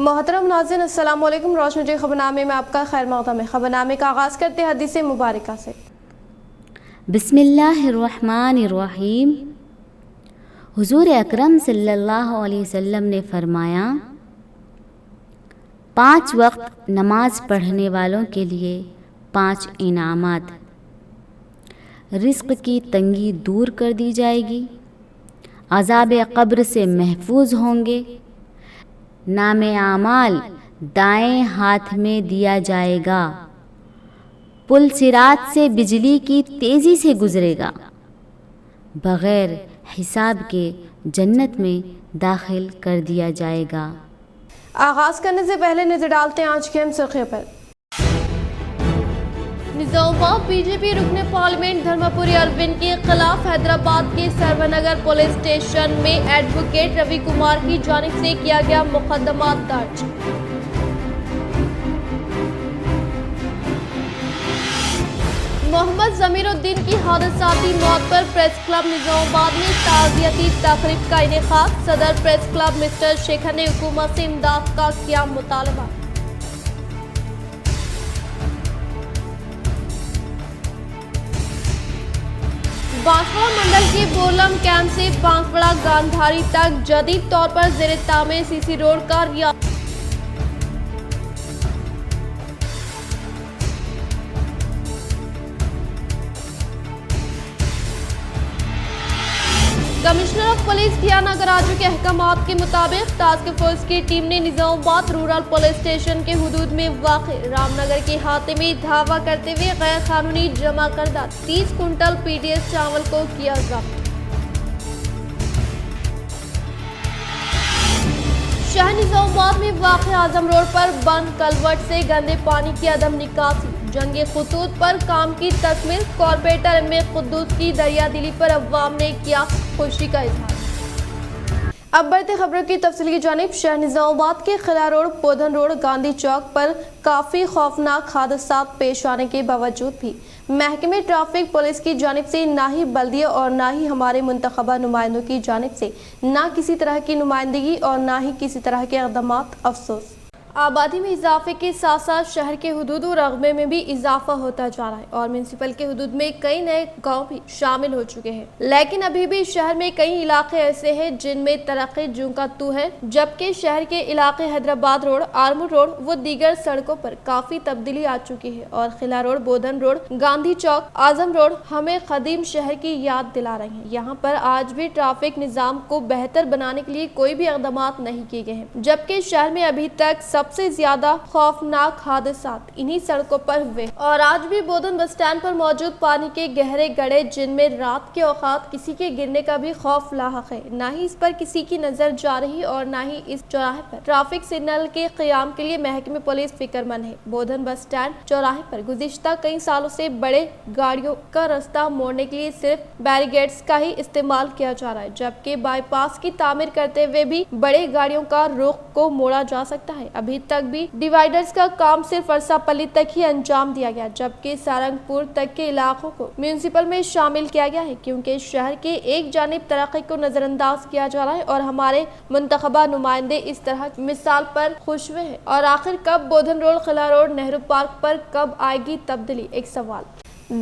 मोहतरम नाज़रीन, अस्सलाम वालेकुम। रोशन जी खबरनामे में आपका खैर मक़दम है। खबरनामे का आगाज़ करते हैं हदीस मुबारका से। बिस्मिल्लाहिर्रहमानिर्रहीम। हुज़ूर अकरम सल्लल्लाहु अलैहि वसल्लम ने फरमाया, 5 वक्त नमाज पढ़ने वालों के लिए 5 इनामात। रिज़्क़ की तंगी दूर कर दी जाएगी, अज़ाब क़ब्र से महफूज होंगे, नामे आमाल दाएं हाथ में दिया जाएगा, पुल सिरात से बिजली की तेज़ी से गुजरेगा, बग़ैर हिसाब के जन्नत में दाखिल कर दिया जाएगा। आगाज़ करने से पहले नजर डालते हैं आज की अहम सुर्खियों पर। निज़ामाबाद बीजेपी रुकने पार्लियामेंट धर्मपुरी अरविंद के खिलाफ हैदराबाद के सर्वनगर पुलिस स्टेशन में एडवोकेट रवि कुमार की जानिब से किया गया मुकदमा दर्ज। मोहम्मद ज़मीरुद्दीन की हादसाती मौत पर प्रेस क्लब निज़ामाबाद में ताज़ियती तकरीब का इनेकाद। सदर प्रेस क्लब मिस्टर शेखर ने हुकूमत से इमदाद का किया मुतालबा। बांसवाड़ा मंडल के बोलम कैंप से बांसवाड़ा गांधारी तक जदीद तौर पर ज़ेरे तामीर सीसी रोड का कमिश्नर ऑफ पुलिस किया नगराजू के अहकामात के मुताबिक टास्क फोर्स की टीम ने निज़ामाबाद रूरल पुलिस स्टेशन के हुदूद में वाक़े रामनगर के हाथे में धावा करते हुए गैर कानूनी जमा करदा 30 कुंटल पीडीएस चावल को किया जब्त। शहर निज़ामाबाद में वाक़े आजम रोड पर बंद कलवर्ट से गंदे पानी की अदम निकासी, जंगे खुतूत पर काम की तकमील। कॉर्पोरेटर एम ए कुद्दूस की दरिया दिली पर अवाम ने किया खुशी का इजहार। अब बढ़ते खबरों की तफसील की जानिब। शहर निज़ामाबाद के खिला रोड, पोधन रोड, गांधी चौक पर काफ़ी खौफनाक हादसात पेश आने के बावजूद भी महकमे ट्रैफिक पुलिस की जानिब से ना ही बल्दिया और ना ही हमारे मुंतखबा नुमाइंदों की जानिब से ना किसी तरह की नुमाइंदगी और ना ही किसी तरह के इक़दामात। अफसोस, आबादी में इजाफे के साथ साथ शहर के हुदूद और रकबे में भी इजाफा होता जा रहा है और म्यूनसिपल के हुदूद में कई नए गांव भी शामिल हो चुके हैं। लेकिन अभी भी शहर में कई इलाके ऐसे हैं जिनमें तरक्की जूं का तू है, जबकि शहर के इलाके हैदराबाद रोड, आर्मूर रोड व दीगर सड़कों पर काफी तब्दीली आ चुकी है और खिला रोड, बोधन रोड, गांधी चौक, आजम रोड हमें कदीम शहर की याद दिला रहे हैं। यहाँ पर आज भी ट्रैफिक निजाम को बेहतर बनाने के लिए कोई भी इक़दामात नहीं किए गए हैं, जबकि शहर में अभी तक सबसे ज्यादा खौफनाक हादसात इन्हीं सड़कों पर हुए। और आज भी बोधन बस स्टैंड पर मौजूद पानी के गहरे गड्ढे जिनमें रात के औकात किसी के गिरने का भी खौफ लाहक है, ना ही इस पर किसी की नजर जा रही और ना ही इस चौराहे पर ट्रैफिक सिग्नल के क़याम के लिए महकमे पुलिस फिक्रमंद है। बोधन बस स्टैंड चौराहे पर गुज़िश्ता कई सालों से बड़े गाड़ियों का रास्ता मोड़ने के लिए सिर्फ बैरिकेड्स का ही इस्तेमाल किया जा रहा है, जबकि बाईपास की तामीर करते हुए भी बड़े गाड़ियों का रुख को मोड़ा जा सकता है। अभी तक भी डिवाइडर्स का काम सिर्फ अरसापल्ली तक ही अंजाम दिया गया, जबकि सारंगपुर तक के इलाकों को म्यूनसिपल में शामिल किया गया है, क्योंकि शहर के एक जानिब तरक्की को नजरअंदाज किया जा रहा है और हमारे मुंतखबा नुमाइंदे इस तरह की मिसाल पर खुश हुए हैं। और आखिर कब बोधन रोड, खिला रोड, नेहरू पार्क पर कब आएगी तब्दीली? एक सवाल।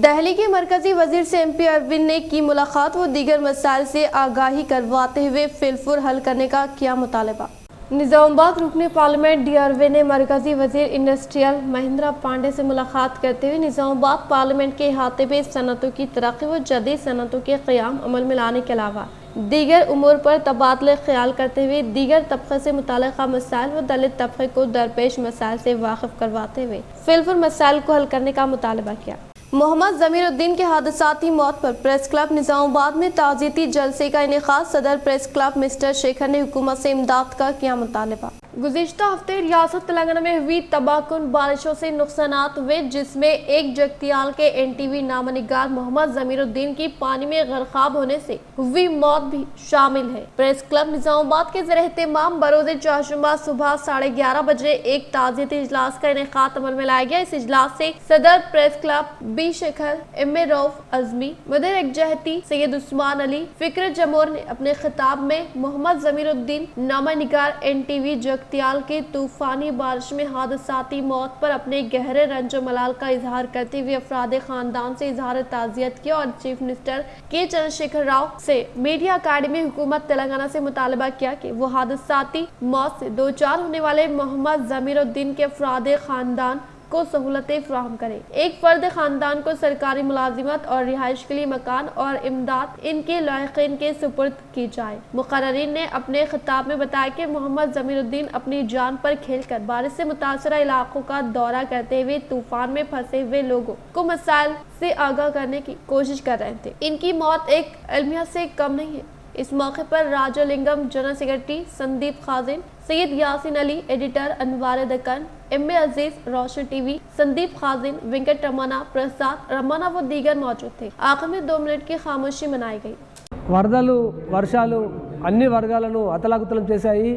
दिल्ली के मरकजी वजीर से एमपी अरविंद ने की मुलाकात व दीगर मसाइल से आगाही करवाते हुए फिलफुर हल करने का किया मुतालबा। निज़ामाबाद रुकने पार्लियामेंट डी अरविंद ने मरकजी वजीर इंडस्ट्रियल महेंद्र पांडे से मुलाकात करते हुए निज़ामाबाद पार्लियामेंट के अहाते में सनतों की तरक्की व जदीद सनतों के क़याम अमल में लाने के अलावा दीगर उमूर पर तबादले ख्याल करते हुए दीगर तबक़े से मुताल्लिक़ा मसाइल व दलित तबक़े को दरपेश मसाइल से वाकिफ़ करवाते हुए फिलफुर मसाइल को हल करने का मुतालबा किया। मोहम्मद ज़मीरुद्दीन की हादसाती मौत पर प्रेस क्लब निज़ामाबाद में ताज़ियती जलसे का इनेकाद। सदर प्रेस क्लब मिस्टर शेखर ने हुकूमत से इमदाद का किया मुतालबा। गुज़िश्ता हफ्ते रियासत तेलंगाना में हुई तबाहकुन बारिशों से नुकसानात हुए, जिसमें एक जगतियाल के एनटीवी नामनिगार मोहम्मद ज़मीरुद्दीन की पानी में गरकाब होने से हुई मौत भी शामिल है। प्रेस क्लब निज़ामाबाद के ज़रिए एहतमाम बरोज़ चारशंबा सुबह 11:30 बजे एक ताज़ियती इजलास का इनेकाद अमल में लाया गया। इस इजलास से सदर press club B Shekhar, M A Rauf Azmi, मदर एकजहती सैयद उस्मान अली, फिक्र जमोर ने अपने खिताब में मोहम्मद ज़मीरुद्दीन नामनिगार एनटीवी बख्तियार के तूफानी बारिश में हादसाती मौत पर अपने गहरे रंजो मलाल का इजहार करते हुए अफराद खानदान से इजहार ताज़ियत किया और चीफ मिनिस्टर के चंद्रशेखर राव से मीडिया अकादमी हुकूमत तेलंगाना से मुतालबा किया कि वो हादसाती मौत से दो चार होने वाले मोहम्मद जमीरुद्दीन के अफराद खानदान को सहूलतें फराहम करें। एक फर्द खानदान को सरकारी मुलाजिमत और रिहाइश के लिए मकान और इमदाद इनके लायकीन के सुपुर्द की जाए। मुकर्रिरीन ने अपने खिताब में बताया कि मोहम्मद जमीरुद्दीन अपनी जान पर खेलकर बारिश से मुतासरा इलाकों का दौरा करते हुए तूफान में फंसे हुए लोगों को मसाइल से आगाह करने की कोशिश कर रहे थे। इनकी मौत एक अलमिया से कम नहीं है। इस मौके पर राजलिंगम जनरल सेक्रेटरी संदीप खाजिन, Syed Yasin Ali, editor Anwar Deccan, M A. Aziz, Roshan TV, Sandeep खाजिन, वेंकट रमना, प्रसाद रमना व दीगर मौजूद थे। आखिर में 2 मिनट की खामोशी मनाई गई। వరదలు వర్షాలు అన్ని వర్గాలను అతలాకుతలం చేశాయి.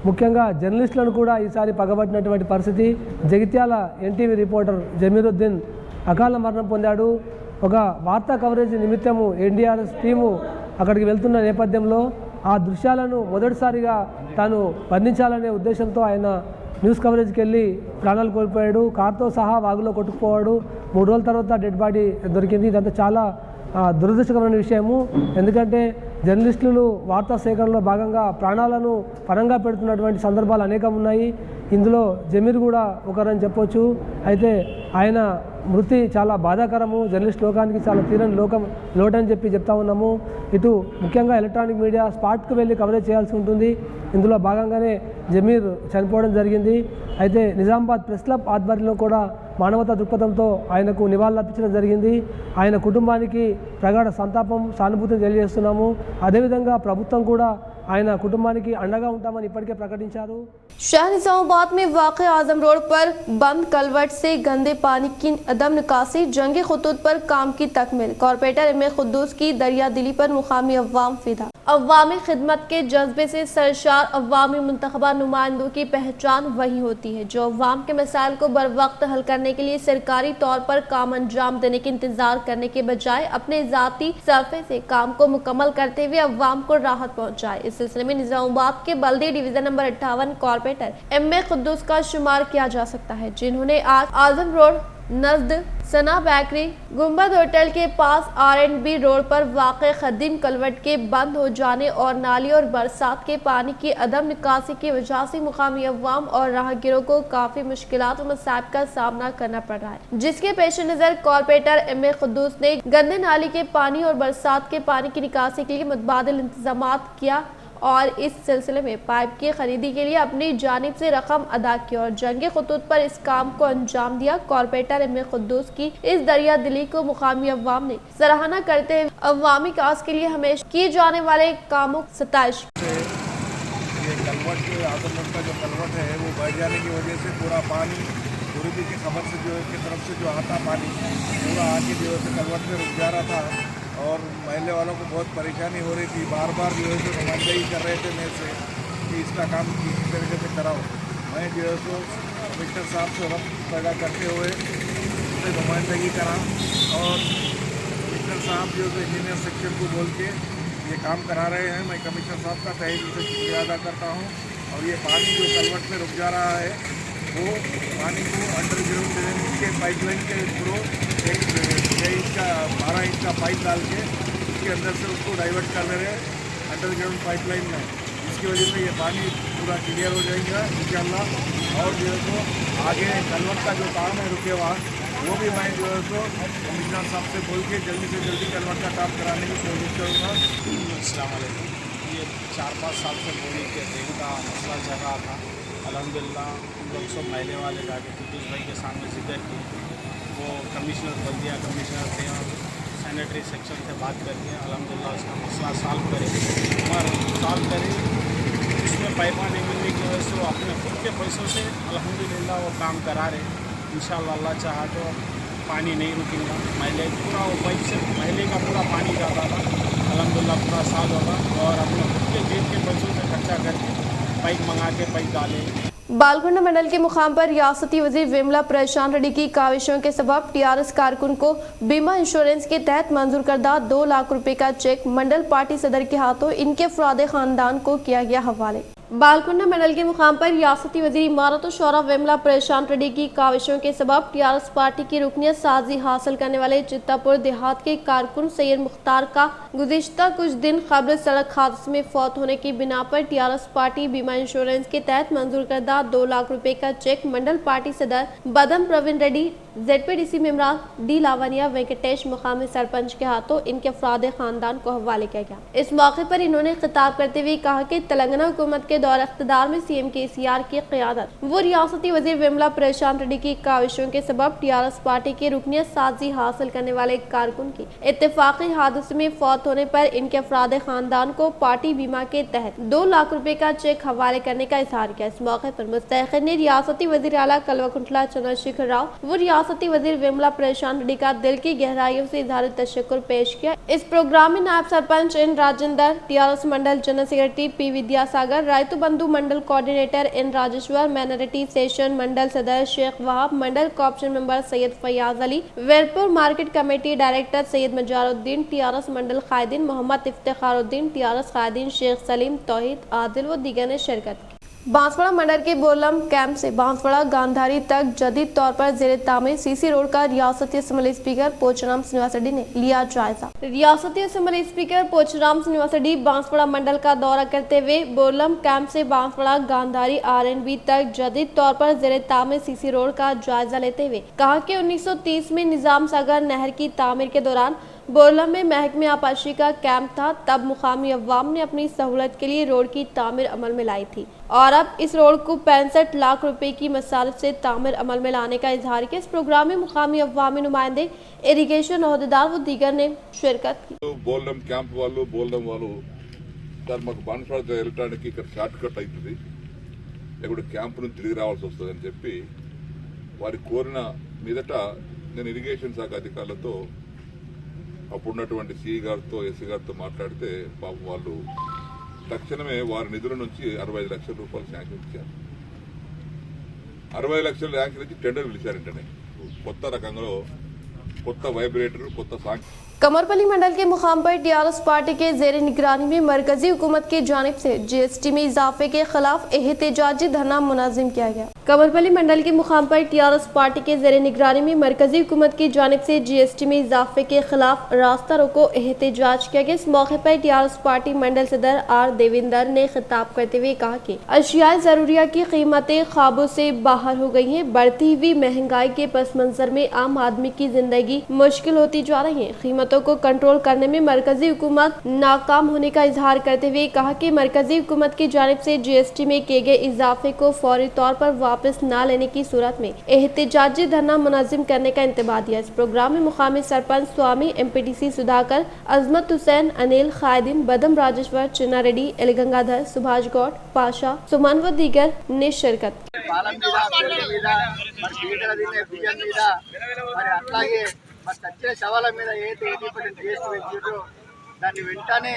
ముఖ్యంగా జర్నలిస్టులను కూడా ఈసారి పగబట్టినటువంటి పరిస్థితి. జగిత్యాల ఎన్టీవీ రిపోర్టర్ జమీరుద్దీన్ అకాల మరణం పొందాడు. ఒక వార్తా కవరేజ్ నిమిత్తము ఎన్డీఆర్ఎస్ టీము అక్కడికి వెళ్తున్న నేపథ్యంలో ఆ దృశ్యాలను మొదటిసారిగా తాను బంధించాలనే ఉద్దేశంతో ఆయన న్యూస్ కవరేజ్కి వెళ్ళి ప్రాణాలు కోల్పోయాడు. కార్తో సహా వాగులో కొట్టుకుపోయాడు. 3 రోజుల తర్వాత డెడ్ బాడీ దొరికింది. ఇదంతా చాలా దురదృష్టకరమైన విషయము. ఎందుకంటే జర్నలిస్టులు వార్తా సేకరణలో భాగంగా ప్రాణాలను పరంగా పెడుతున్నటువంటి సందర్భాలు అనేకం ఉన్నాయి. ఇందులో జమీర్ కూడా ఒకరని చెప్పొచ్చు. అయితే ఆయన మృతి చాలా బాధాకరము. జర్నలిస్ట్ లోకానికి చాలా తీరని లోటని చెప్తా ఉన్నాము. ఇటు ముఖ్యంగా ఎలక్ట్రానిక్ మీడియా స్పాట్కు వెళ్ళి కవరేజ్ చేయాల్సి ఉంటుంది. ఇందులో భాగంగానే జమీర్ చనిపోవడం జరిగింది. అయితే నిజామాబాద్ ప్రెస్ క్లబ్ ఆధ్వర్యంలో కూడా మానవతా దృక్పథంతో ఆయనకు నివాళులర్పించడం జరిగింది. ఆయన కుటుంబానికి ప్రగాఢ సంతాపం, సానుభూతిని తెలియజేస్తున్నాము. అదేవిధంగా ప్రభుత్వం కూడా ఆయన కుటుంబానికి అండగా ఉంటామని ఇప్పటికే ప్రకటించారు. शहर निजामाबाद में वाक़ आजम रोड पर बंद कलवट से गंदे पानी की अदम निकासी, जंगी खतूत पर काम की तकमील। Corporator MA. खुद्दूस की दरिया दिली पर मुकामी अवाम फिदा। अवामी खिदमत के जज्बे से सरशार अवामी मुंतखबा नुमाइंदों की पहचान वही होती है जो अवाम के मसाइल को बर वक्त हल करने के लिए सरकारी तौर पर काम अंजाम देने के इंतजार करने के बजाय अपने ज़ाती सरफे से काम को मुकम्मल करते हुए अवाम को राहत पहुँचाए। इस सिलसिले में निजामाबाद के बल्दी डिवीजन नंबर 58 कॉर्पोरेटर एम.ए. खुद्दूस का शुमार किया जा सकता है, जिन्होंने आज आजम रोड नजद सना बेकरी, गुंबद होटल के पास R&B रोड पर वाक़े खदीम कलवट के बंद हो जाने और नाली और बरसात के पानी की अदम निकासी की वजह से मुकामी अवाम और राहगीरों को काफ़ी मुश्किलात और मसाइब का सामना करना पड़ रहा है, जिसके पेश नज़र कॉर्पोरेटर एम.ए. खुद्दूस ने गंदे नाली के पानी और बरसात के पानी की निकासी के लिए मुतबादिल इंतजामात किया और इस सिलसिले में पाइप की खरीदी के लिए अपनी जानिब से रकम अदा की और जंगी खतूत पर इस काम को अंजाम दिया। Corporator MA. खुद्दूस की इस दरिया दिली को मुकामी अवाम ने सराहना करते हुए अवामी काज के लिए हमेशा किए जाने वाले कामों सताइश। ये कलवट आजम रोड का जो कलवट है वो बढ़ जाने की वजह से पूरा पानी पूर्वी की खबर से जो की तरफ से जो आता पानी पूरा आके जो है कलवट में रुक जा रहा था और महल्ले वालों को बहुत परेशानी हो रही थी। बार बार जो है नुमाइंदगी कर रहे थे मेरे से कि इसका काम किसी तरीके से कराओ। मैं जो है कमिश्नर साहब से रब्त पैदा करते हुए उससे नुमाइंदगी करा और कमिश्नर साहब जो है इंजीनियर सेक्शन को बोल के ये काम करा रहे हैं। मैं कमिश्नर साहब का तहे दिल से शुक्रिया अदा करता हूँ। और ये पानी जो कलवट में रुक जा रहा है वो पानी को अंडरग्राउंड ड्रेनेज के पाइपलाइन के थ्रू 12 इंच का पाइप डाल के उसके अंदर से उसको डाइवर्ट कर रहे हैं अंडरग्राउंड पाइपलाइन में। इसकी वजह से ये पानी पूरा क्लियर हो जाएगा इंशाल्लाह। और जो है तो आगे कलवट का जो काम है रुके हुआ वो भी मैं जो है तो कमिश्नर साहब से बोल के जल्दी से जल्दी कलवट का काम कराने की कोशिश करूँगा। अस्सलाम वालेकुम। ये 4-5 साल से बोली के ड्रेन का मसला चल रहा था। अल्हम्दुलिल्लाह हम लोग सब महल्ले वाले जाके खुद्दूस भाई के सामने जिक्र की, वो कमिश्नर बल्दिया कमिश्नर थे और सैनिटरी सेक्शन से बात करके अल्हम्दुलिल्लाह उसका मसला सॉल्व करे और सॉल्व करे। इसमें पैसा नहीं मिलने की वजह से वो अपने खुद के पैसों से अल्हम्दुलिल्लाह वो काम करा रहे। इंशाअल्लाह अल्लाह चाहा तो पानी नहीं रुकेगा। महल्ले पूरा वो पाइप से महल्ले का पूरा पानी जाता था, अल्हम्दुलिल्लाह पूरा साल होगा और अपने खुद के जेब के पैसों से खर्चा करके पाइप मंगा के पाइप डाले। बालगुंडा मंडल के मुकाम पर रियासती वजीर विमला परेशान रेड्डी की काविशों के सबब टीआरएस कारकुन को बीमा इंश्योरेंस के तहत मंजूर करदा 2 लाख रुपए का चेक मंडल पार्टी सदर के हाथों इनके अफराद खानदान को किया गया हवाले। बालकुंडा मंडल के मुकाम पर रियासती वजीर इमारत और शौरा विमला प्रशांत रेड्डी की काविशों के सबब टीआरएस पार्टी की रुकनियत साजी हासिल करने वाले चित्तापुर देहात के कारकुन सैयद मुख्तार का गुज़िश्ता कुछ दिन कबल सड़क हादसे में फौत होने की बिना पर टीआरएस पार्टी बीमा इंश्योरेंस के तहत मंजूर करदा 2 लाख रुपए का चेक मंडल पार्टी सदर बदम प्रवीण रेड्डी, ZPDC मेंबरान डी लावनिया वेंकटेश मुकामी सरपंच के हाथों इनके अफराद खानदान को हवाले किया गया। इस मौके पर इन्होंने खिताब करते हुए कहा कि तेलंगाना हुकूमत के दौर इख्तिदार में CM KCR की क़यादत वो रियासती वजीर विमला प्रशांत रेड्डी की काविशों के सबब टीआरएस पार्टी की रुकनियत साजी हासिल करने वाले कारकुन की इत्तेफाकी हादसे में फौत होने पर इनके अफराद खानदान को पार्टी बीमा के तहत 2 लाख रुपए का चेक हवाले करने का इजहार किया। इस मौके पर मुस्तैक़िन ने रियासती वजीर आला कल्वकुंटला चंद्रशेखर राव वो रियासती वजीर विमला प्रशांत रेड्डी का दिल की गहराइयों से इजहार तशक्कुर पेश किया। इस प्रोग्राम में नायब sarpanch N Rajendra, TRS mandal general secretary P Vidyasagar, Rythu Bandhu mandal coordinator N Rajeshwar, minority session mandal सदर Sheikh Wahab, mandal corporation member Syed Fayaz Ali, Verpur market committee director Syed Mazaruddin, TRS mandal कायदीन मोहम्मद इफ्तिखारुद्दीन, टीआरएस कायदीन शेख सलीम, तौहीद आदिल व दीगर ने शिरकत की। बांसवाड़ा मंडल के बोलम कैंप से बांसवाड़ा गांधारी तक जदीद तौर पर जेर तामीर CC रोड का रियासती असेंबली स्पीकर पोचराम श्रीनिवास रेड्डी ने लिया जायजा। रियासती असेंबली स्पीकर पोचराम श्रीनिवास रेड्डी बांसवाड़ा मंडल का दौरा करते हुए बोलम कैंप से बांसवाड़ा गांधारी RNB तक जदीद तौर पर जेर तामीर CC रोड का जायजा लेते हुए कहा कि 1930 में निजाम सागर नहर की तामीर के दौरान बोरलम में महकमे आपाशी का कैंप था। तब मुकामी अवाम ने अपनी सहूलत के लिए रोड की तामीर अमल में लाई थी और अब इस रोड को 65 लाख रुपए की मसारफ से तामीर अमल में लाने का इजहार किया। इस प्रोग्राम में मुकामी अवामी नुमाइंदे, इरिगेशन अहदेदार व दीगर ने शिरकत की। बोलम कैंप वालों बोलम वालों సార్ మాకు బాన్స్వాడ వెళ్ళడానికి ఇక్కడ షార్ట్ కట్ అవుతుంది, ఇక్కడ క్యాంప్ నుంచి తిరిగి రావాల్సి వస్తుంది అని చెప్పి వారి కోరిన మీదట నేను ఇరిగేషన్ శాఖ అధికారులతో అప్పుడున్నటువంటి సిఈ గారితో ఎస్సీ గారితో మాట్లాడితే పాపం వాళ్ళు తక్షణమే వారి నిధుల నుంచి 65 లక్షల రూపాయలు శాంక్షన్ ఇచ్చారు। 60 లక్షల శాంక్షన్ ఇచ్చి టెండర్ పిలిచారంటనే కొత్త రకంలో కొత్త వైబ్రేటర్ కొత్త సాంకేతిక। कमरपल्ली मंडल के मुकाम पर टीआरएस पार्टी के जेर निगरानी में मरकजी हुकूमत की जानिब से GST में इजाफे के खिलाफ एहतजाजी धरना मुनाजिम किया गया। कमरपल्ली मंडल के मुकाम पर टीआरएस पार्टी के जेर निगरानी में मरकजी हुकूमत की जानिब से GST में इजाफे के खिलाफ रास्ता रोको एहतजाज किया गया। इस मौके पर टीआरएस पार्टी मंडल सदर R देविंदर ने खिताब करते हुए कहा कि अशियाए जरूरिया की कीमतें काबू से बाहर हो गई हैं। बढ़ती हुई महंगाई के पस मंजर में आम आदमी की जिंदगी मुश्किल होती जा रही है। कीमतों को कंट्रोल करने में मरकजी हुकूमत नाकाम होने का इजहार करते हुए कहा कि मरकजी हुकूमत की जानिब से GST में किए गए इजाफे को फौरी तौर पर वापस न लेने की सूरत में एहतजाजी धरना मुनज़्ज़म करने का इंतबाह दिया। इस प्रोग्राम में मुकामी सरपंच स्वामी, MPTC सुधाकर, अजमत हुसैन, अनिल, खायदीन, बदम राजेश्वर, चिन्ना रेड्डी, एल गंगाधर, सुभाष गौड़, पाशा, सुमन व दीगर ने शिरकत। మరి చచ్చిన శవాల మీద ఏదైతే 80% GST పెంచారో దాన్ని వెంటనే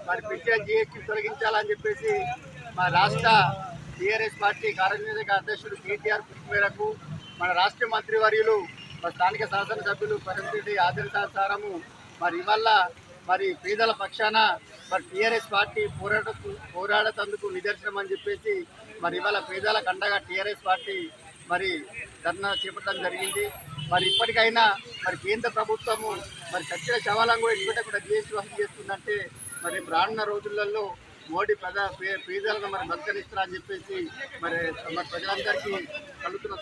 మరి పెంచిన GST తొలగించాలని చెప్పేసి మా రాష్ట్ర TRS పార్టీ కార్యనిర్వాహక అధ్యక్షుడు KTR పిలుపు మేరకు మన రాష్ట్ర మంత్రివర్యులు మరి స్థానిక శాసనసభ్యులు పరిస్థితి ఆదేశానుసారము మరి ఇవాళ మరి పేదల పక్షాన మరి TRS పార్టీ పోరాడతందుకు నిదర్శనం అని చెప్పేసి మరి ఇవాళ పేదలకు అండగా TRS పార్టీ మరి ధర్నా చేపట్టడం జరిగింది। మరి ఇప్పటికైనా మరి కేంద్ర ప్రభుత్వము మరి చచ్చిన శవాలను కూడా ఎటువంటి GST వసూలు చేస్తుందంటే మరి రానున్న రోజులలో మోడీ పేదలను మరి బతకనిస్తారని చెప్పేసి మరి ప్రజలందరికీ కలుగుతున్న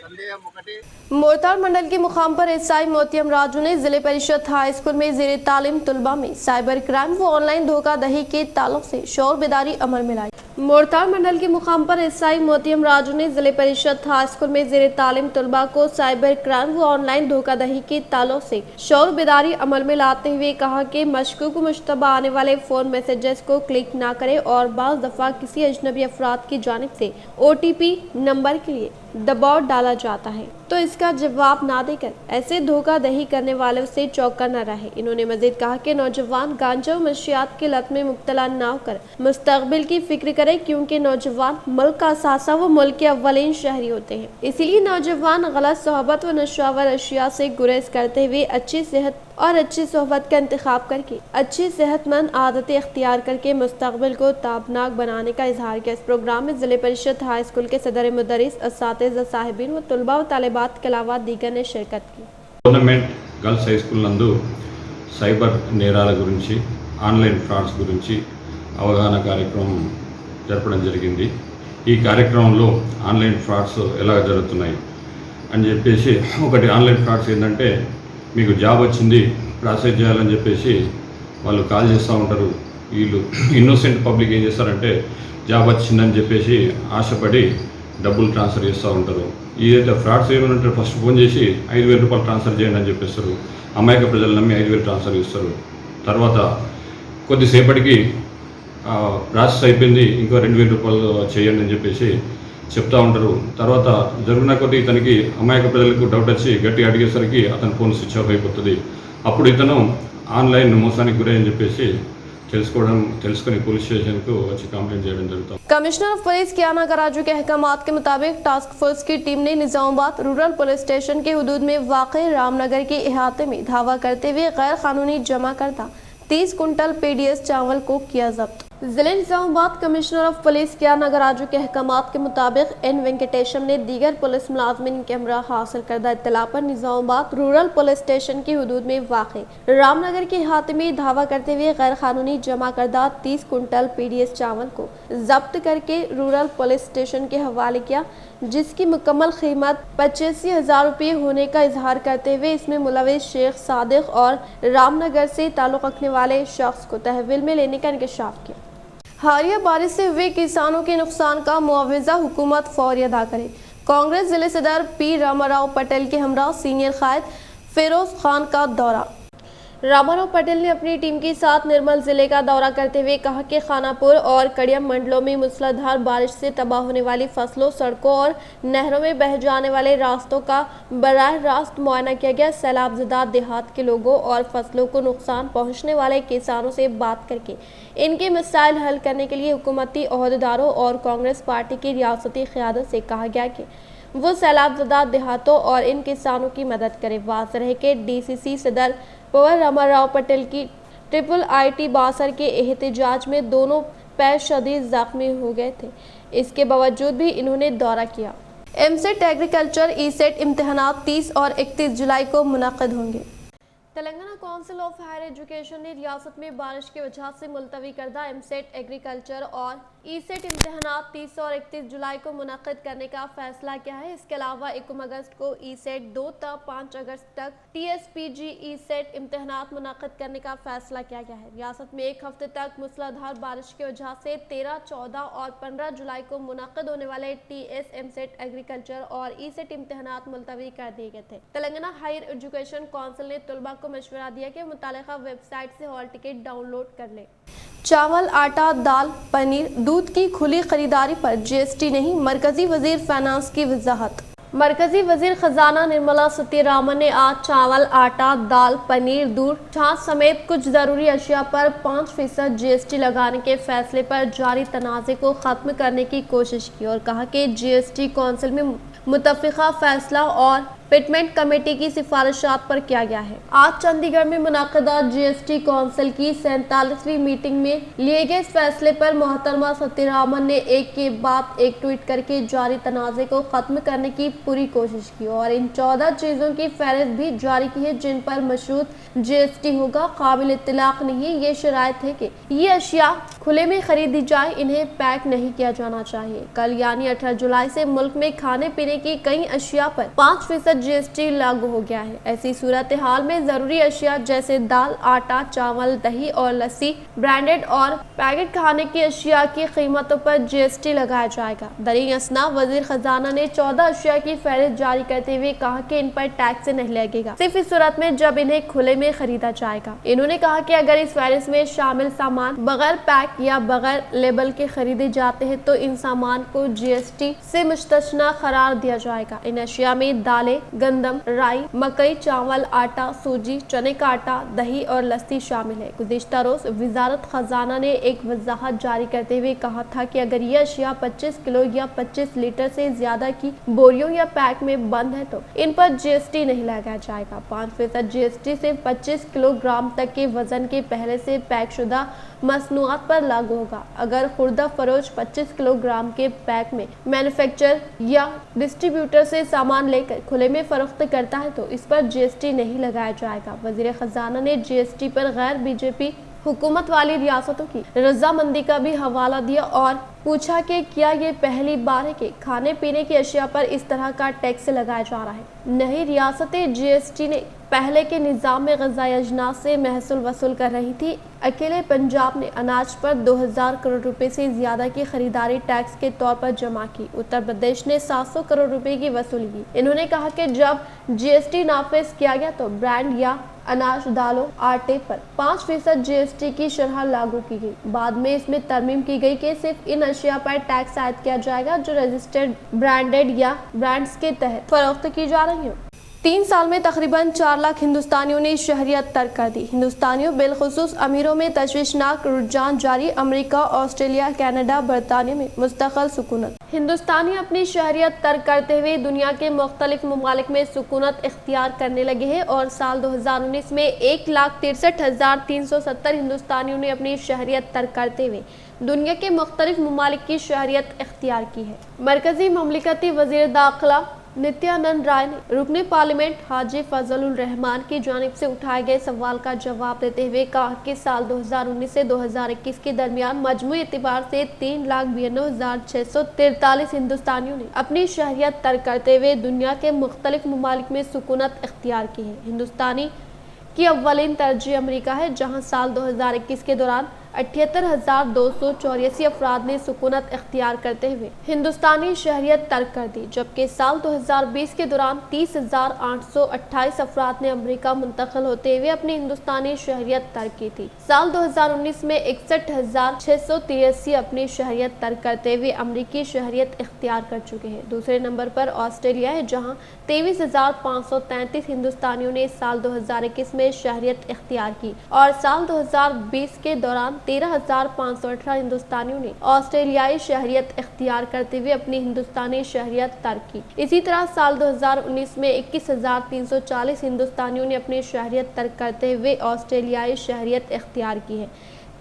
సందేహం ఒకటి। मोरताल मंडल के मुकाम पर SI मोतियम राजू ने जिले परिषद हाई स्कूल में जेर तालीम तुलबा में साइबर क्राइम व ऑनलाइन धोखाधड़ी के ताल्लुक से शौर बेदारी अमल में लाई। मोरताल मंडल के मुकाम पर SI मोतियम राजू ने जिले परिषद हाई स्कूल में जेर तालीम तुलबा को साइबर क्राइम व ऑनलाइन धोखाधड़ी के ताल्लुक से शौर बेदारी अमल में लाते हुए कहा कि मशकूक मुश्तबा आने वाले फोन मैसेजेस को क्लिक ना करें और बाज़ दफ़ा किसी अजनबी अफराद की जानिब से OTP नंबर के लिए दबाव डाला जाता है तो इसका जवाब ना देकर ऐसे धोखाधड़ी करने वालों से चौकन्ना न रहे। इन्होंने मजीद कहा कि नौजवान गांजा व मंशियात की लत में मुब्तला ना होकर मुस्तकबिल की फिक्र करें, क्योंकि नौजवान मुल्क का असासा व मुल्क के अव्वलीन शहरी होते हैं। इसीलिए नौजवान गलत सोहबत व नशावर अशिया से गुरेज करते हुए अच्छी सेहत اور اچھی صحبت کا انتخاب کر کے اچھی صحت مند عادتیں اختیار کر کے مستقبل کو تابناک بنانے کا اظہار کیا۔ اس پروگرام میں ضلع پریشد ہائی اسکول کے صدر مدرس، اساتذہ، صاحبین و طلباء و طالبات کے علاوہ دیگر نے شرکت کی۔ గవర్నమెంట్ గర్ల్స్ హై స్కూల్ నందు సైబర్ నేరాల గురించి, ఆన్లైన్ ఫ్రాడ్స్ గురించి అవగాహన కార్యక్రమం జరపడం జరిగింది। ఈ కార్యక్రమంలో ఆన్లైన్ ఫ్రాడ్స్ ఎలా జరుగుతున్నాయి అని చెప్పేసి, ఒకటి ఆన్లైన్ ఫ్రాడ్స్ ఏంటంటే మీకు జాబ్ వచ్చింది ప్రాసెస్ చేయాలని చెప్పేసి వాళ్ళు కాల్ చేస్తూ ఉంటారు। వీళ్ళు ఇన్నోసెంట్ పబ్లిక్ ఏం చేస్తారంటే జాబ్ వచ్చిందని చెప్పేసి ఆశపడి డబ్బులు ట్రాన్స్ఫర్ చేస్తూ ఉంటారు। ఏదైతే ఫ్రాడ్స్ ఏమంటే ఫస్ట్ ఫోన్ చేసి 5,000 రూపాయలు ట్రాన్స్ఫర్ చేయండి అని చెప్పేస్తారు। అమాయక ప్రజలు నమ్మి 5,000 ట్రాన్స్ఫర్ చేస్తారు। తర్వాత కొద్దిసేపటికి ప్రాసెస్ అయిపోయింది, ఇంకో 2,000 రూపాయలు చేయండి అని చెప్పేసి చెప్తా ఉంటారు। తర్వాత జరిగిన కొద్ది ఇతనికి అమాయక ప్రజలకు డౌట్ వచ్చి గట్టిగా అడిగేసరికి అతని ఫోన్ స్విచ్ ఆఫ్ అయిపోతుంది। అప్పుడు ఇతను ఆన్లైన్ మోసానికి గురని చెప్పేసి తెలుసుకొని पुलिस स्टेशन को अच्छी कंप्लेंट చేయడం జరుగుతుంది। कमिश्नर ऑफ पुलिस कियाना कराजू के अहकामात के मुताबिक टास्क फोर्स की टीम ने निजामाबाद रूरल पुलिस स्टेशन के हुदूद में वाक़ई रामनगर के इहाते में धावा करते हुए गैर कानूनी जमा करता 30 कुंटल पीडीएस चावल को किया जब्त। जिले निजामाबाद कमिश्नर ऑफ पुलिस कियाना कराजू के अहकामात के मुताबिक एन वेंकटेशम ने दीगर पुलिस मुलाजमिन के हमरा हासिल करदा इत्तला पर निजामाबाद रूरल पुलिस स्टेशन की हुदूद में वाक़ई रामनगर के इहाते में धावा करते हुए गैर कानूनी जमा करदा 30 कुंटल पीडीएस चावल को जब्त करके रूरल पुलिस स्टेशन के हवाले किया, जिसकी मुकम्मल कीमत 85,000 रुपये होने का इजहार करते हुए इसमें मुलविस शेख सादिक और रामनगर से ताल्लुक़ रखने वाले शख्स को तहवील में लेने का इंकशाफ किया। हालिया बारिश से हुए किसानों के नुकसान का मुआवजा हुकूमत फौरी अदा करे। कांग्रेस जिले सदर पी रामाराव पटेल के हमरा सीनियर कायद फिरोज खान का दौरा। रामाराव पटेल ने अपनी टीम के साथ निर्मल जिले का दौरा करते हुए कहा कि खानापुर और कड़ियम मंडलों में मूसलाधार बारिश से तबाह होने वाली फसलों, सड़कों और नहरों में बह जाने वाले रास्तों का बराह रास्त मुआयना किया गया। सैलाबज़दा देहात के लोगों और फसलों को नुकसान पहुंचने वाले किसानों से बात करके इनके मसाइल हल करने के लिए हुकूमती ओहदेदारों और कांग्रेस पार्टी की रियासती क़यादत से कहा गया कि वो सैलाबज़दा देहातों और इन किसानों की मदद करे। वाज़ेह रहे कि डीसीसी सदर पवन रामाराव पटेल की IIIT बासर के एहतजाज में दोनों पैर शदीद जख्मी हो गए थे। इसके बावजूद भी इन्होंने दौरा किया। एमसेट एग्रीकल्चर ई-सेट इम्तहानात 30 और 31 जुलाई को मुनक़िद होंगे। Telangana Council of Higher Education ने रियासत में बारिश की वजह से मुलतवी करदा एमसेट एग्रीकल्चर और ई-सेट इम्तहानात 30 और 31 जुलाई को मुनक़िद करने का फैसला किया है। इसके अलावा 1 अगस्त को ई-सेट 2 तक 5 अगस्त तक TSPG ई-सेट इम्तहानात मुनक़िद करने का फैसला किया गया है। रियासत में एक हफ्ते तक मूसलाधार बारिश की वजह से 13, 14 और 15 जुलाई को मुनक़िद होने वाले TS एमसेट एग्रीकल्चर और ई-सेट इम्तहानात मुलतवी कर दिए गए थे। तेलंगाना हायर एजुकेशन काउंसिल ने तलबा को मशवरा दिया कि मुतालिका वेबसाइट से हॉल टिकट डाउनलोड कर ले। चावल, आटा, दाल, पनीर, दूध की खुली खरीदारी पर GST नहीं, मरकजी वजीर फाइनेंस की वजाहत। मरकजी वजीर खजाना निर्मला सीतारमण ने आज चावल, आटा, दाल, पनीर, दूध, छाछ समेत कुछ जरूरी अशिया पर 5% GST लगाने के फैसले पर जारी तनाज़े को खत्म करने की कोशिश की और कहा कि GST काउंसिल में मुतफ़िक़ा फैसला और पिटमेंट कमेटी की सिफारिशात पर किया गया है। आज चंडीगढ़ में मुनक़िदा GST काउंसिल की 47वीं मीटिंग में लिए गए इस फैसले पर मोहतरमा सीतारमण ने एक के बाद एक ट्वीट करके जारी तनाज़े को ख़त्म करने की पूरी कोशिश की और इन 14 चीज़ों की फहरिस्त भी जारी की है जिन पर मशरूत GST होगा। काबिल इत्तलाक़ नहीं ये शराइत है कि ये अशिया खुले में खरीदी जाए, इन्हें पैक नहीं किया जाना चाहिए। कल यानी 18 जुलाई से मुल्क में खाने पीने की कई अशिया पर 5% GST लागू हो गया है। ऐसी सूरत हाल में जरूरी अशिया जैसे दाल, आटा, चावल, दही और लस्सी, ब्रांडेड और पैकेट खाने की अशिया की कीमतों पर GST लगाया जाएगा। दरीं असना वजीर खजाना ने 14 अशिया की फहरिस्त जारी करते हुए कहा कि इन पर टैक्स नहीं लगेगा, सिर्फ इस सूरत में जब इन्हें खुले में खरीदा जाएगा। इन्होंने कहा कि अगर इस फहरिस्त में शामिल सामान बगैर पैक या बगैर लेबल के खरीदे जाते हैं तो इन सामान को GST से मुस्तस्ना करार दिया जाएगा। इन अशिया में दालें, गंदम, राई, मकई, चावल, आटा, सूजी, चने का आटा, दही और लस्सी शामिल है। गुज़िश्ता रोज वजारत खजाना ने एक वजाहत जारी करते हुए कहा था कि अगर ये अशिया 25 किलो या 25 लीटर से ज्यादा की बोरियों या पैक में बंद है तो इन पर जीएसटी नहीं लगाया जाएगा। 5% जीएसटी से 25 किलोग्राम तक के वजन के पहले से पैक शुदा मसनूआत पर लागू होगा। अगर खुर्दा फरोश 25 किलोग्राम के पैक में मैन्युफैक्चरर या डिस्ट्रीब्यूटर से सामान लेकर खुले में फरोख्त करता है तो इस पर जीएसटी नहीं लगाया जाएगा। वजीर खजाना ने जीएसटी पर गैर बीजेपी हुकूमत वाली रियासतों की रजामंदी का भी हवाला दिया और पूछा कि क्या ये पहली बार है कि खाने पीने की अशिया पर इस तरह का टैक्स लगाया जा रहा है। नहीं, रियासतें जीएसटी ने पहले के निज़ाम में ग़िज़ाई अजनास से महसूल वसूल कर रही थी। अकेले पंजाब ने अनाज पर 2000 करोड़ रुपए से ज्यादा की खरीदारी टैक्स के तौर पर जमा की। उत्तर प्रदेश ने 700 करोड़ रुपए की वसूली की। इन्होंने कहा कि जब जीएसटी नाफिज किया गया तो ब्रांड या अनाज, दालों, आटे पर 5% जीएसटी की शरह लागू की गई। बाद में इसमें तरमीम की गई कि सिर्फ इन अशिया पर टैक्स आयद किया जाएगा जो रजिस्टर्ड ब्रांडेड या ब्रांड्स के तहत फरोख्त की जा रही हो। 3 साल में तकरीबन 4 लाख हिंदुस्तानियों ने शहरियत तर्क कर दी। हिंदुस्तानियों बिलखुसूस अमीरों में तशवीशनाक रुझान जारी। अमेरिका, ऑस्ट्रेलिया, कनाडा, बरतानिया में मुस्तकिल सुकूनत। हिंदुस्तानी अपनी शहरियत तर्क करते हुए दुनिया के मुख्तलिफ ममालिक में सुकूनत इख्तियार करने लगे हैं और साल 2019 में 1,63,370 हिंदुस्तानियों ने अपनी शहरियत तर्क करते हुए दुनिया के मुख्तलिफ ममालिक की शहरियत इख्तियार की है। मरकजी ममलिकती वजीर दाखिला नित्यानंद राय ने रुकने पार्लियामेंट हाजी फजलुर रहमान की जानिब से उठाए गए सवाल का जवाब देते हुए कहा कि साल 2019 से 2021 के दरमियान मजमूई एतबार से 3,92,643 हिंदुस्तानियों ने अपनी शहरियत तर्क करते हुए दुनिया के मुख्तलिफ ममालिक में सुकूनत इख्तियार की है। हिंदुस्तानी की अव्वलीन तरजीह अमेरिका है, जहां साल 2021 के दौरान 78,284 अफराद ने सुकूनत इख्तियार करते हुए हिंदुस्तानी शहरियत तर्क कर दी, जबकि साल 2020 के दौरान 30,828 अफराद ने अमेरिका मुंतकिल होते हुए अपनी हिंदुस्तानी शहरियत तर्क की थी। साल 2019 में 61,683 अपनी शहरियत तर्क करते हुए अमरीकी शहरियत इख्तियार कर चुके हैं। दूसरे नंबर पर ऑस्ट्रेलिया है, जहां 23,533 हिंदुस्तानियों ने साल 2021 में शहरियत इख्तियार की और साल 2020 के दौरान 13,518 हिंदुस्तानियों ने ऑस्ट्रेलियाई शहरियत इख्तियार करते हुए अपनी हिंदुस्तानी शहरियत तर्क की। इसी तरह साल 2019 में 21,340 हिंदुस्तानियों ने अपनी शहरियत तर्क करते हुए ऑस्ट्रेलियाई शहरियत इख्तियार की है।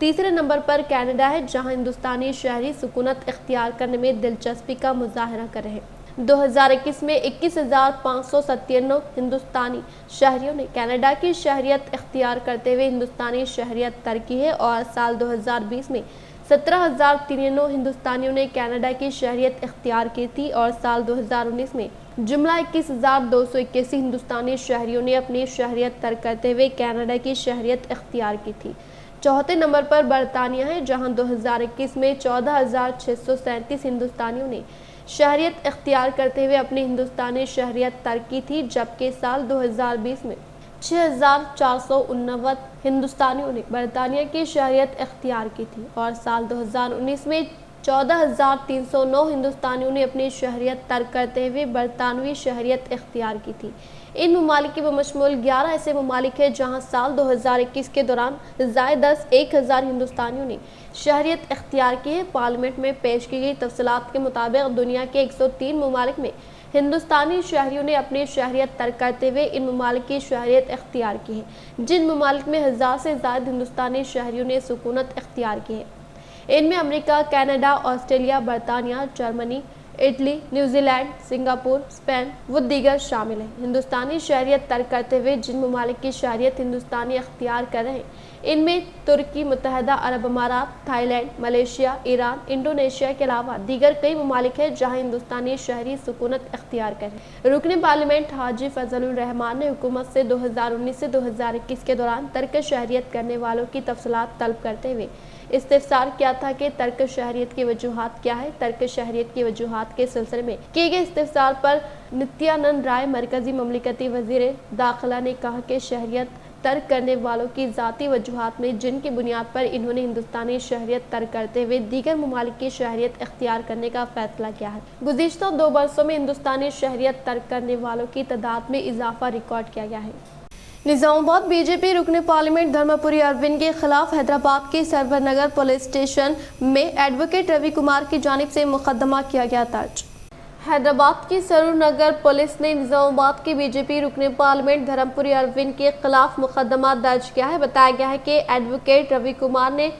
तीसरे नंबर पर कनाडा है, जहां हिंदुस्तानी शहरी सुकूनत इख्तियार करने में दिलचस्पी का मुजाहरा कर रहे हैं। 2021 में 21,597 हिंदुस्तानी शहरियों ने कनाडा की शहरियत इख्तियार करते हुए हिंदुस्तानी शहरियत तर्क की है और साल 2020 में 17,093 हिंदुस्तानियों ने कनाडा की शहरियत इख्तियार की थी और साल 2019 में जुमला 21,281 हिंदुस्तानी शहरियों ने अपनी शहरियत तर्क करते हुए कनाडा की शहरियत इख्तियार की थी। चौथे नंबर पर बरतानिया है, जहां 2021 में 14,637 हिंदुस्तानियों ने शहरियत इख्तियार करते हुए अपनी हिंदुस्तानी शहरियत तर्क की थी, जबकि साल 2020 में 6,489 हिंदुस्तानियों ने बरतानिया की शहरियत इख्तियार की थी और साल 2019 में 14,309 हिंदुस्तानियों ने अपनी शहरियत तर्क करते हुए बरतानवी शहरियत इख्तियार की थी। इन ममालिक में बशमूल 11 ऐसे ममालिक हैं जहां साल 2021 के दौरान ज़ायद 1,000 हिंदुस्तानियों ने शहरियत इख्तियार की है। पार्लियामेंट में पेश की गई तफसीलात के मुताबिक दुनिया के 103 ममालिक में हिंदुस्तानी शहरियों ने अपनी शहरियत तर्क करते हुए इन ममालिक की शहरियत इख्तियार की है। जिन ममालिक में 1000 से ज़ायद हिंदुस्तानी शहरियों ने सुकूनत इख्तियार की है, इनमें अमेरिका, कनाडा, ऑस्ट्रेलिया, बरतानिया, Germany, Italy, New Zealand, Singapore, Spain व दीगर शामिल हैं। हिंदुस्तानी शहरियत तर्क करते हुए जिन ममालिक की शहरियत हिंदुस्तानी इख्तियार कर रहे हैं, इनमें तुर्की, मुत्तहदा अरब अमारात, थाईलैंड, मलेशिया, ईरान, इंडोनेशिया के अलावा दीगर कई ममालिक हैं जहां हिंदुस्तानी शहरी सुकूनत इख्तियार करें। रुकने पार्लियामेंट हाजी फजलुर रहमान ने हुकूमत से 2019 से 2021 के दौरान तर्क शहरियत करने वालों की तफसीलात तलब करते हुए इस्तिफसार किया था कि तर्क शहरियत की वजूहात क्या है। तर्क शहरियत की वजूहात के सिलसिले में किए गए इस्तिफसार पर नित्यानंद राय मरकजी ममलिकती वजीर दाखिला ने कहा कि शहरियत तर्क करने वालों की ज़ाती वजूहात में जिनकी बुनियाद पर इन्होंने हिंदुस्तानी शहरियत तर्क करते हुए दीगर ममालिक की शहरियत इख्तियार करने का फैसला किया है। गुज़िश्ता 2 बरसों में हिंदुस्तानी शहरियत तर्क करने वालों की तादाद में इजाफा रिकॉर्ड किया गया है। निजामाबाद बीजेपी रुकने पार्लियामेंट धर्मपुरी अरविंद के खिलाफ हैदराबाद के सरवर नगर पुलिस स्टेशन में एडवोकेट रवि कुमार की जानिब से मुकदमा किया गया दर्ज। हैदराबाद की सरवर नगर पुलिस ने निजामाबाद के बीजेपी रुकने पार्लियामेंट धर्मपुरी अरविंद के खिलाफ मुकदमा दर्ज किया है। बताया गया है कि एडवोकेट रवि कुमार ने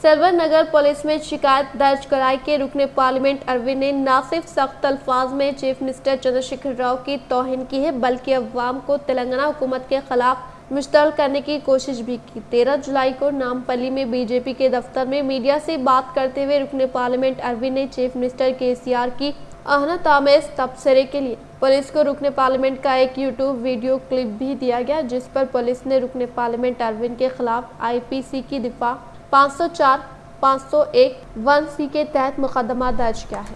सरवर नगर पुलिस में शिकायत दर्ज कराई कि रुकने पार्लियामेंट अरविंद ने न सिर्फ सख्त अल्फाज में चीफ मिनिस्टर चंद्रशेखर राव की तौहीन की है बल्कि अवाम को तेलंगाना हुकूमत के खिलाफ मुश्तल करने की कोशिश भी की। 13 जुलाई को नामपल्ली में बीजेपी के दफ्तर में मीडिया से बात करते हुए रुकने पार्लियामेंट अरविंद ने चीफ मिनिस्टर केसीआर की अहनत आमेज तबसरे के लिए पुलिस को रुकने पार्लियामेंट का एक यूट्यूब वीडियो क्लिप भी दिया गया, जिस पर पुलिस ने रुकने पार्लियामेंट अरविंद के खिलाफ IPC की दिफा 504, 501, 1C के तहत मुकदमा दर्ज किया है।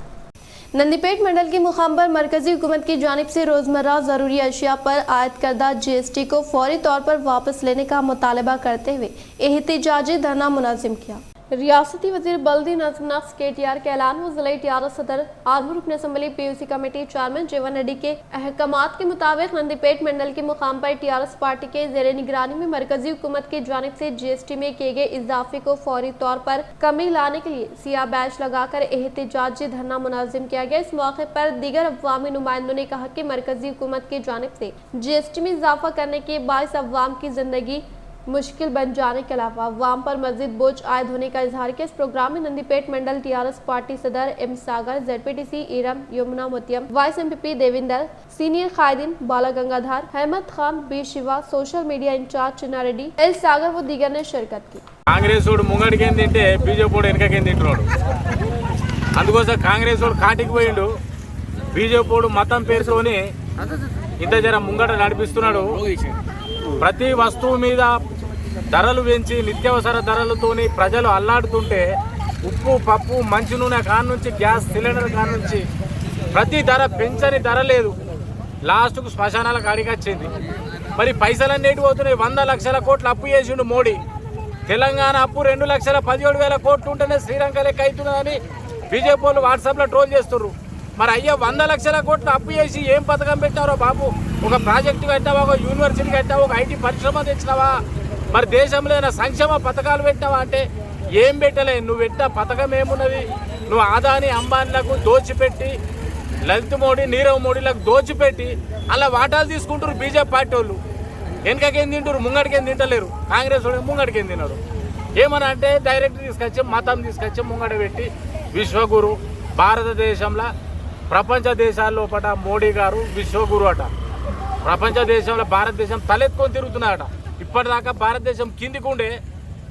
नंदीपेट मंडल के मुकाम पर मरकजी हुकूमत की जानिब से रोजमर्रा जरूरी अशिया पर आयद करदा GST को फौरी तौर पर वापस लेने का मुतालबा करते हुए एहतिजाजी धरना मुनज़्ज़म किया। रियासती वज़ीर बल्दी नज़्म नफ्स KTR के ऐलान व ज़िला TRS सदर आर्मूर रुकन असम्बली PUC कमेटी चेयरमैन जीवन रेड्डी के अहकामात के मुताबिक नंदीपेट मंडल के मुकाम पर TRS पार्टी के ज़ेरे निगरानी में मरकजी हुकूमत की जानिब से GST में किए गए इजाफे को फौरी तौर पर कमी लाने के लिए सियाह बैच लगाकर एहतिजाजी धरना मुनज़्ज़म किया गया। इस मौके पर दीगर अवामी नुमाइंदों ने कहा कि मरकजी हुकूमत की जानिब से GST में इजाफा करने के बायस अवाम की जिंदगी मुश्किल बन जाने के अलावा अवाम पर मज़ीद बोझ आयद होने का इजहार किया। इस प्रोग्राम में नंदीपेट मंडल TRS पार्टी सदर M Sagar, ZPTC Iram, Yamuna Motiyam, vice MPP Devinder, senior कायदीन Bala Gangadhar, Ahmed Khan, B Shiva, social media incharge Chinna Reddy, L Sagar व दीगर ने शिरकत की। कांग्रेस ముంగడికి తింటే బీజేపీ వెనకకి తింటున్నాడు, అందుకోసం కాంగ్రెస్ కాటికి పోయిండు, బీజేపీ మతం పేరుతోని ఇంత జర ముంగట నడిపిస్తున్నాడు। ప్రతి వస్తువు మీద ధరలు పెంచి నిత్యావసర ధరలతోని ప్రజలు అల్లాడుతుంటే ఉప్పు పప్పు మంచి నూనె కాన్ నుంచి గ్యాస్ సిలిండర్ కాన్ నుంచి ప్రతి ధర పెంచని ధర లేదు। లాస్ట్కు శ్మశానాల కాడికి వచ్చింది। మరి పైసలన్నీ ఎటు పోతున్నాయి? 100 లక్షల కోట్లు అప్పు చేసిండు మోడీ। తెలంగాణ అప్పు 2,17,000 కోట్లు ఉంటేనే శ్రీలంక లెక్క అవుతున్నదని బీజేపీ వాళ్ళు వాట్సాప్లో ట్రోల్ చేస్తున్నారు। మరి అయ్యా 100 లక్షల కోట్లు అప్పు చేసి ఏం పథకం పెట్టారో బాబు? ఒక ప్రాజెక్టు కట్టావా, ఒక యూనివర్సిటీ కట్టావా, ఒక IT పరిశ్రమ తెచ్చినావా? మరి దేశంలో ఏమైనా సంక్షేమ పథకాలు పెట్టినావా అంటే ఏం పెట్టలే। నువ్వు పెట్టిన పథకం ఏమున్నది? నువ్వు ఆదాని అంబానీలకు దోచిపెట్టి, లలిత్ మోడీ నీరవ్ మోడీలకు దోచిపెట్టి అలా వాటాలు తీసుకుంటారు బీజేపీ పార్టీ వాళ్ళు। వెనకకేం తింటారు, ముంగడికేం తింటలేరు। కాంగ్రెస్ వాళ్ళు ముంగడికేం తిన్నారు? ఏమన్నా అంటే డైరెక్ట్ తీసుకొచ్చి మతం తీసుకొచ్చి ముంగడ పెట్టి విశ్వగురు, భారతదేశంలో ప్రపంచ దేశాల్లోపట మోడీ గారు విశ్వగురు అట। ప్రపంచ దేశంలో భారతదేశం తలెత్తుకొని తిరుగుతున్నాడట। ఇప్పటిదాకా భారతదేశం కిందికి ఉండే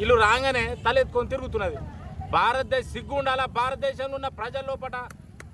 ఇల్లు రాగానే తలెత్తుకొని తిరుగుతున్నది। భారతదేశ సిగ్గు ఉండాలా, భారతదేశంలో ఉన్న ప్రజల్లోపట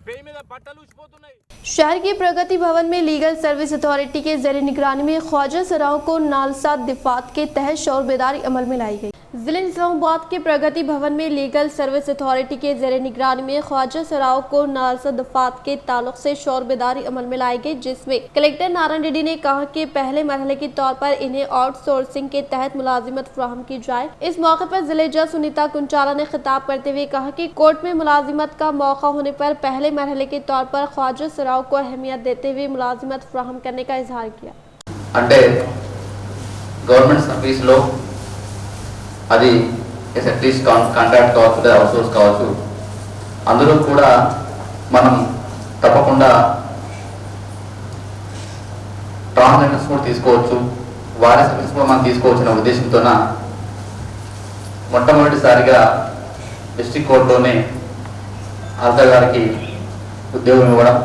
పేయి మీద బట్టలు ఊసిపోతున్నాయి। शहर के प्रगति भवन में लीगल सर्विस अथॉरिटी के ज़ेरे निगरानी में ख्वाजा सराओं को नालसा दिफात के तहत शौर बेदारी अमल में लाई गई। जिले निजामाबाद के प्रगति भवन में लीगल सर्विस अथॉरिटी के ज़ेरे निगरानी में ख्वाजा सराओं को नालसा दफात के ताल्लुक से शौर बेदारी अमल में लाई गई, जिसमें कलेक्टर नारायण रेड्डी ने कहा कि पहले मरहले के तौर पर इन्हें आउटसोर्सिंग के तहत मुलाजिमत फराहम की जाए। इस मौके पर जिले जज सुनीता कुंचाला ने खिताब करते हुए कहा कि कोर्ट में मुलाजिमत का मौका होने पर पहले मरहले के तौर पर ख्वाजा सराओं को अहमियत देते हुए मुलाजिमत फराहम करने का इजहार किया। అంటే గవర్నమెంట్ సర్వీస్లో అది అట్లీస్ట్ కాంట్రాక్ట్ కావచ్చు, అవుట్సోర్స్ కావచ్చు, అందులో కూడా మనం తప్పకుండా ట్రాన్స్జెండర్స్ కూడా తీసుకోవచ్చు, వారి సర్వీస్ కూడా మనం తీసుకోవచ్చు అనే ఉద్దేశంతోన మొట్టమొదటిసారిగా డిస్ట్రిక్ట్ కోర్టులోనే ఆల్తా గారికి ఉద్యోగం ఇవ్వడం,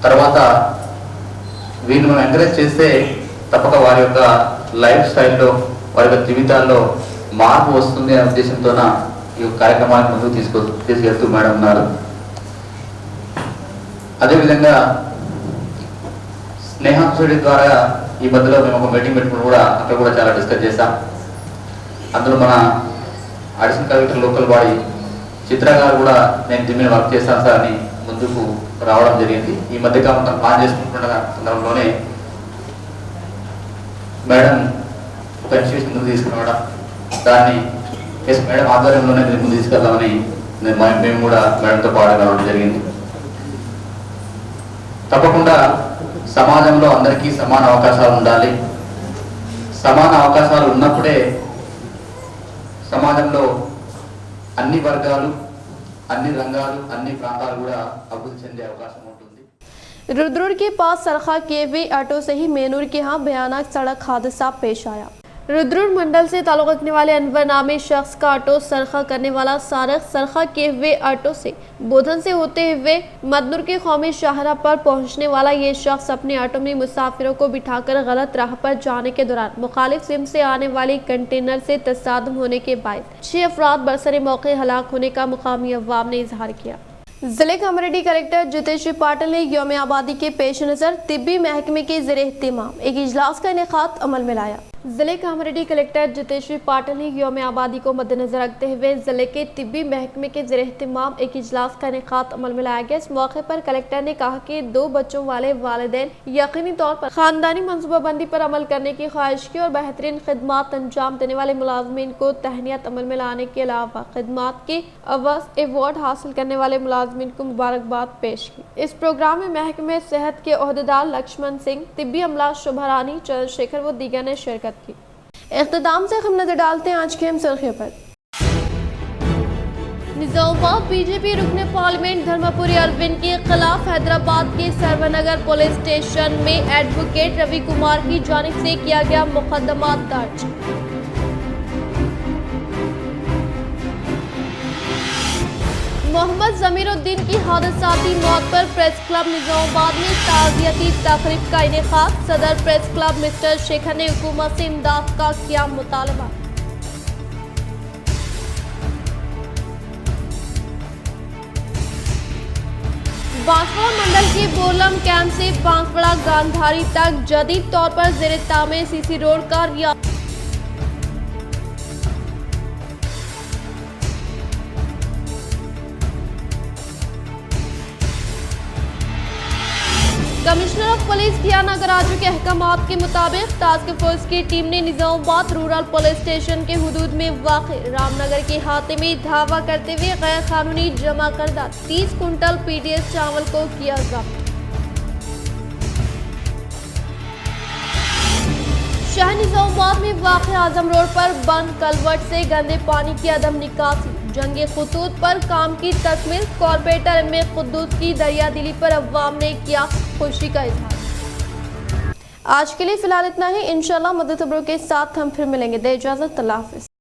తర్వాత వీళ్ళు మనం ఎంకరేజ్ చేస్తే తప్పక వారి యొక్క లైఫ్ స్టైల్లో, వారి యొక్క జీవితాల్లో మార్పు వస్తుంది అనే ఉద్దేశంతోన ఈ కార్యక్రమాన్ని ముందుకు తీసుకెళ్తూ మేడం ఉన్నారు। అదేవిధంగా స్నేహ సొసైటీ ద్వారా ఈ మధ్యలో మేము ఒక మీటింగ్ పెట్టుకుని కూడా అక్కడ కూడా చాలా డిస్కస్ చేశాం। అందులో మన అడిషనల్ కలెక్టర్ లోకల్ బాడీ చిత్ర గారు కూడా నేను దీని మీద వర్క్ చేస్తాను సార్ అని ముందుకు రావడం జరిగింది। ఈ మధ్యకాలంలో ప్లాన్ చేసుకుంటున్న సందర్భంలోనే మేడం ఒక ఇన్స్టిట్యూషన్ ముందుకు తీసుకురావడం, దాన్ని ఎస్ మేడం ఆధ్వర్యంలోనే దీన్ని ముందు తీసుకెళ్దామని మేము కూడా మేడంతో పాటు రావడం జరిగింది. తప్పకుండా సమాజంలో అందరికీ సమాన అవకాశాలు ఉండాలి. సమాన అవకాశాలు ఉన్నప్పుడే సమాజంలో అన్ని వర్గాలు, అన్ని రంగాలు, అన్ని ప్రాంతాలు కూడా అభివృద్ధి చెందే అవకాశం ఉంటుంది. रुद्रुड़ के पास सरखा किए हुए ऑटो से ही मेनूर के यहाँ भयानक सड़क हादसा पेश आया। रुद्रुड़ मंडल से ताल्लुक रखने वाले अनवर नामी शख्स का ऑटो सरखा करने वाला सारख सरखा किए हुए ऑटो से बोधन से होते हुए मदनूर के कौमी शाहरा पर पहुंचने वाला ये शख्स अपने ऑटो में मुसाफिरों को बिठाकर गलत राह पर जाने के दौरान मुखालिफ सिम से आने वाली कंटेनर से तसादम होने के बाद 6 अफराद बरसरे मौके हलाक होने का मुकामी अवाम ने इजहार किया। जिले कामरेड्डी कलेक्टर जितेश पाटिल ने यौम आबादी के पेश नज़र तिब्बी महकमे के ज़ेर एहतमाम एक इजलास का इनेकाद अमल में लाया। जिले कामरेड्डी कलेक्टर जितेश पाटिल ने यौम आबादी को मद्देनजर रखते हुए जिले के तिब्बी महकमे के ज़ेर एहतमाम एक इजलास का इनेकाद अमल में लाया गया। इस मौके पर कलेक्टर ने कहा कि 2 बच्चों वाले वालिदैन यकीनी तौर पर ख़ानदानी मनसूबाबंदी पर अमल करने की ख्वाहिश की और बेहतरीन खिदमात अंजाम देने वाले मुलाजमीन को तहनीत अमल में लाने के अलावा खिदमात के अवार्ड हासिल करने वाले मुलाजमीन को मुबारकबाद पेश की। इस प्रोग्राम में महकमे सेहत के ओहदेदार लक्ष्मण सिंह, तिब्बी अमला शुभा रानी, चंद्रशेखर व दीगर ने शिरकत की। इख्तिताम से हम नजर डालते हैं आज के अहम सुर्खियों पर। निजामाबाद बीजेपी रुकने पार्लियामेंट धर्मपुरी अरविंद के खिलाफ हैदराबाद के सर्वनगर पुलिस स्टेशन में एडवोकेट रवि कुमार की जानिब से किया गया मुकदमा दर्ज। मोहम्मद जमीरुद्दीन की हादसाती मौत पर प्रेस क्लब निजामाबाद में ताज़ियती तकरीब का इनेकाद। सदर प्रेस क्लब मिस्टर शेखर ने हुकूमत से इमदाद का किया मुतालबा। बांसवाड़ा मंडल के बोलम कैंप से बांसवाड़ा गांधारी तक जदीद तौर पर ज़ेर तामीर सीसी रोड का कमिश्नर ऑफ पुलिस किया नागराजू के अहकामात के मुताबिक टास्क फोर्स की टीम ने निजामाबाद रूरल पुलिस स्टेशन के हुदूद में वाक़ रामनगर के हाथे में धावा करते हुए गैर कानूनी जमा करदा 30 कुंटल पीडीएस चावल को किया जब्त। शहर निजामाबाद में वाक़ आजम रोड पर बंद कलवर्ट से गंदे पानी की अदम निकासी, जंगे खुतूत पर काम की तकमील, कॉर्पोरेटर में कुद्दूस की दरिया दिली पर अवाम ने किया खुशी का इजहार। आज के लिए फिलहाल इतना ही। इंशाल्लाह मदद खबरों के साथ हम फिर मिलेंगे। दे इजाजत, अल्लाह हाफिज़।